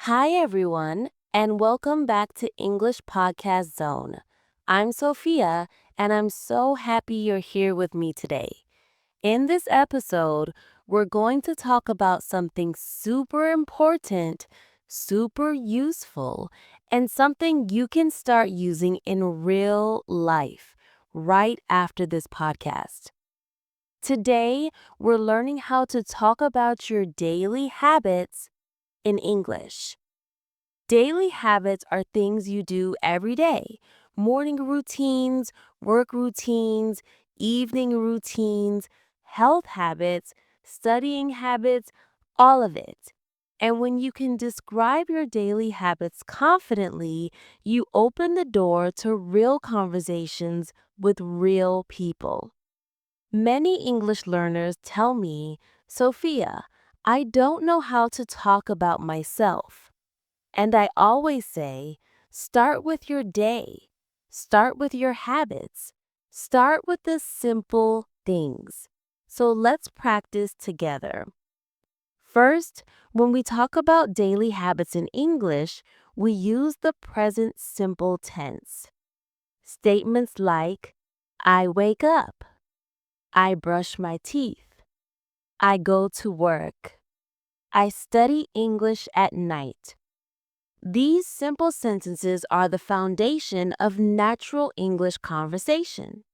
Hi, everyone, and welcome back to English Podcast Zone. I'm Sophia, and I'm so happy you're here with me today. In this episode, we're going to talk about something super important, super useful, and something you can start using in real life right after this podcast. Today, we're learning how to talk about your daily habits in English. Daily habits are things you do every day. Morning routines, work routines, evening routines, health habits, studying habits, all of it. And when you can describe your daily habits confidently, you open the door to real conversations with real people. Many English learners tell me, Sophia, I don't know how to talk about myself. And I always say, start with your day. Start with your habits. Start with the simple things. So let's practice together. First, when we talk about daily habits in English, we use the present simple tense. Statements like, I wake up. I brush my teeth. I go to work. I study English at night. These simple sentences are the foundation of natural English conversation.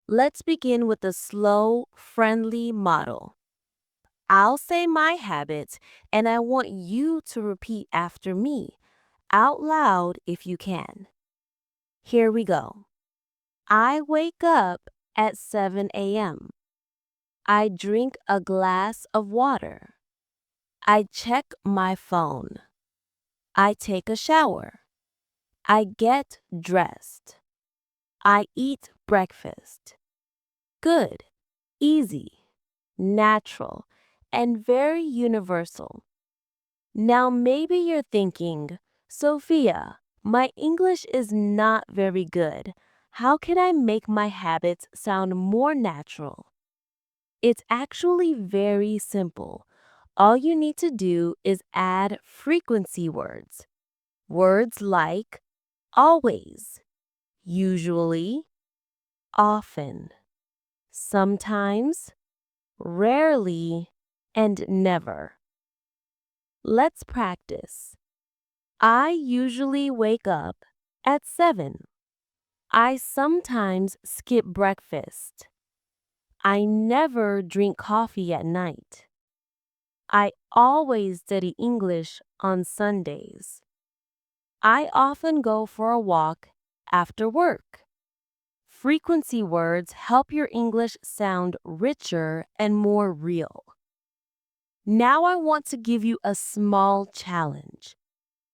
Let's begin with a slow, friendly model. I'll say my habits, and I want you to repeat after me, out loud if you can. Here we go. I wake up at 7 a.m. I drink a glass of water. I check my phone. I take a shower. I get dressed. I eat breakfast. Good, easy, natural, and very universal. Now maybe you're thinking, Sophia, my English is not very good. How can I make my habits sound more natural? It's actually very simple. All you need to do is add frequency words. Words like always, usually, often, sometimes, rarely, and never. Let's practice. I usually wake up at 7. I sometimes skip breakfast. I never drink coffee at night. I always study English on Sundays. I often go for a walk after work. Frequency words help your English sound richer and more real. Now I want to give you a small challenge.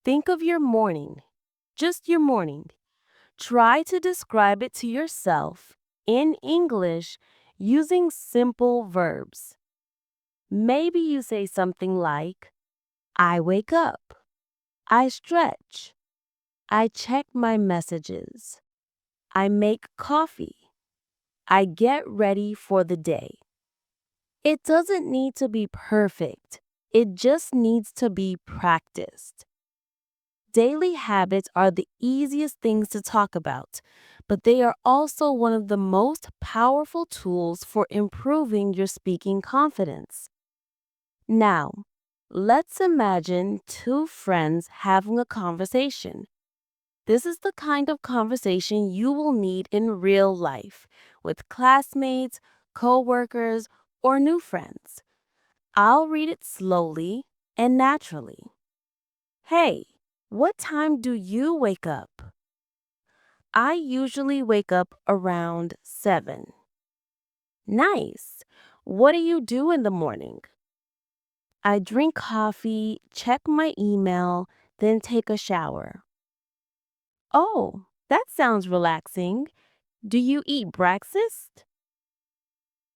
Think of your morning, just your morning. Try to describe it to yourself in English using simple verbs. Maybe you say something like, I wake up, I stretch, I check my messages, I make coffee, I get ready for the day. It doesn't need to be perfect. It just needs to be practiced. Daily habits are the easiest things to talk about, but they are also one of the most powerful tools for improving your speaking confidence. Now, let's imagine two friends having a conversation. This is the kind of conversation you will need in real life with classmates, coworkers, or new friends. I'll read it slowly and naturally. Hey, what time do you wake up? I usually wake up around 7. Nice. What do you do in the morning? I drink coffee, check my email, then take a shower. Oh, that sounds relaxing. Do you eat breakfast?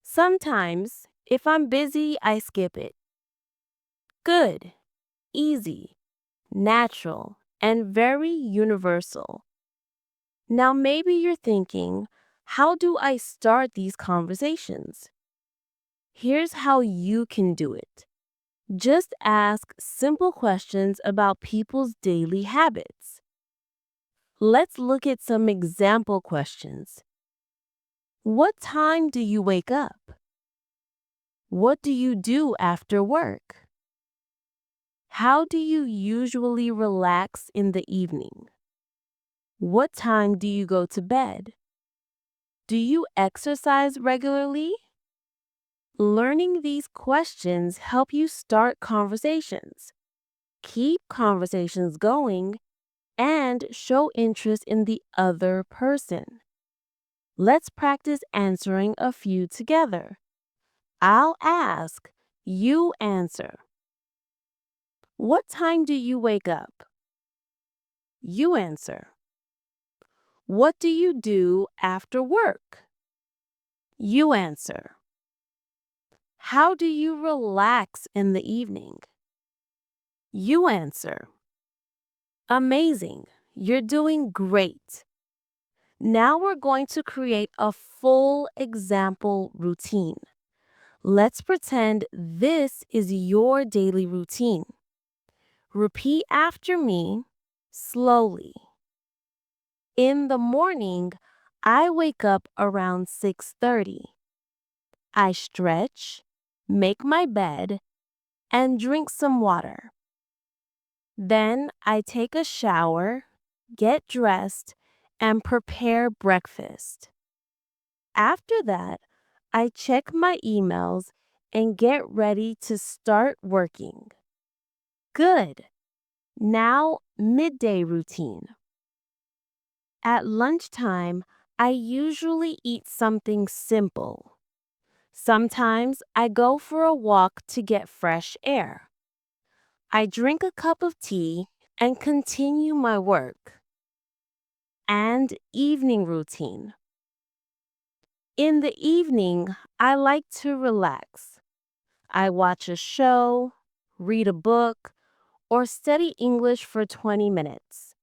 Sometimes. If I'm busy, I skip it. Good, easy, natural, and very universal. Now maybe you're thinking, how do I start these conversations? Here's how you can do it. Just ask simple questions about people's daily habits. Let's look at some example questions. What time do you wake up? What do you do after work? How do you usually relax in the evening? What time do you go to bed? Do you exercise regularly? Learning these questions help you start conversations, keep conversations going, and show interest in the other person. Let's practice answering a few together. I'll ask, you answer. What time do you wake up? You answer. What do you do after work? You answer. How do you relax in the evening? You answer. Amazing. You're doing great. Now we're going to create a full example routine. Let's pretend this is your daily routine. Repeat after me slowly. In the morning, I wake up around 6:30. I stretch, make my bed, and drink some water. Then I take a shower, get dressed, and prepare breakfast. After that, I check my emails and get ready to start working. Good. Now, midday routine. At lunchtime, I usually eat something simple. Sometimes I go for a walk to get fresh air. I drink a cup of tea and continue my work. And evening routine. In the evening, I like to relax. I watch a show, read a book, or study English for 20 minutes.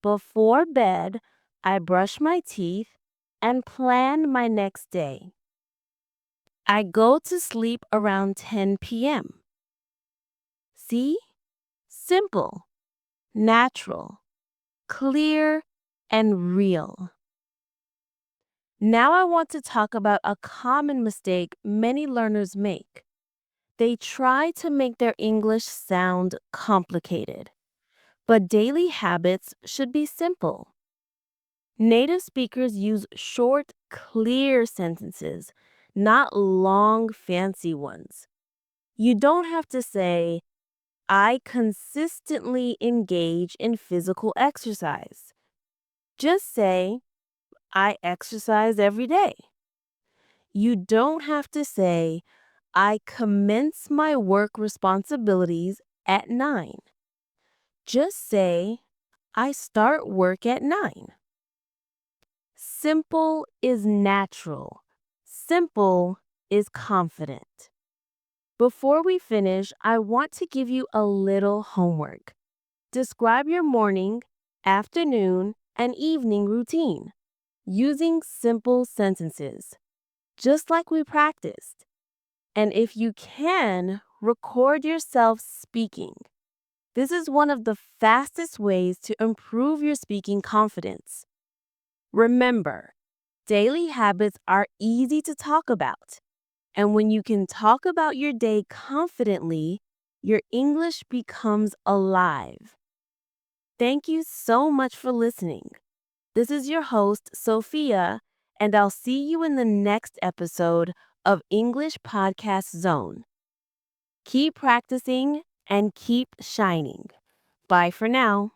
Before bed, I brush my teeth and plan my next day. I go to sleep around 10 p.m. See? Simple, natural, clear, and real. Now I want to talk about a common mistake many learners make. They try to make their English sound complicated, but daily habits should be simple. Native speakers use short, clear sentences, not long, fancy ones. You don't have to say, I consistently engage in physical exercise. Just say, I exercise every day. You don't have to say, I commence my work responsibilities at 9. Just say, I start work at 9. Simple is natural. Simple is confident. Before we finish, I want to give you a little homework. Describe your morning, afternoon, and evening routine using simple sentences, just like we practiced. And if you can, record yourself speaking. This is one of the fastest ways to improve your speaking confidence. Remember, daily habits are easy to talk about. And when you can talk about your day confidently, your English becomes alive. Thank you so much for listening. This is your host, Sophia, and I'll see you in the next episode of English Podcast Zone. Keep practicing and keep shining. Bye for now.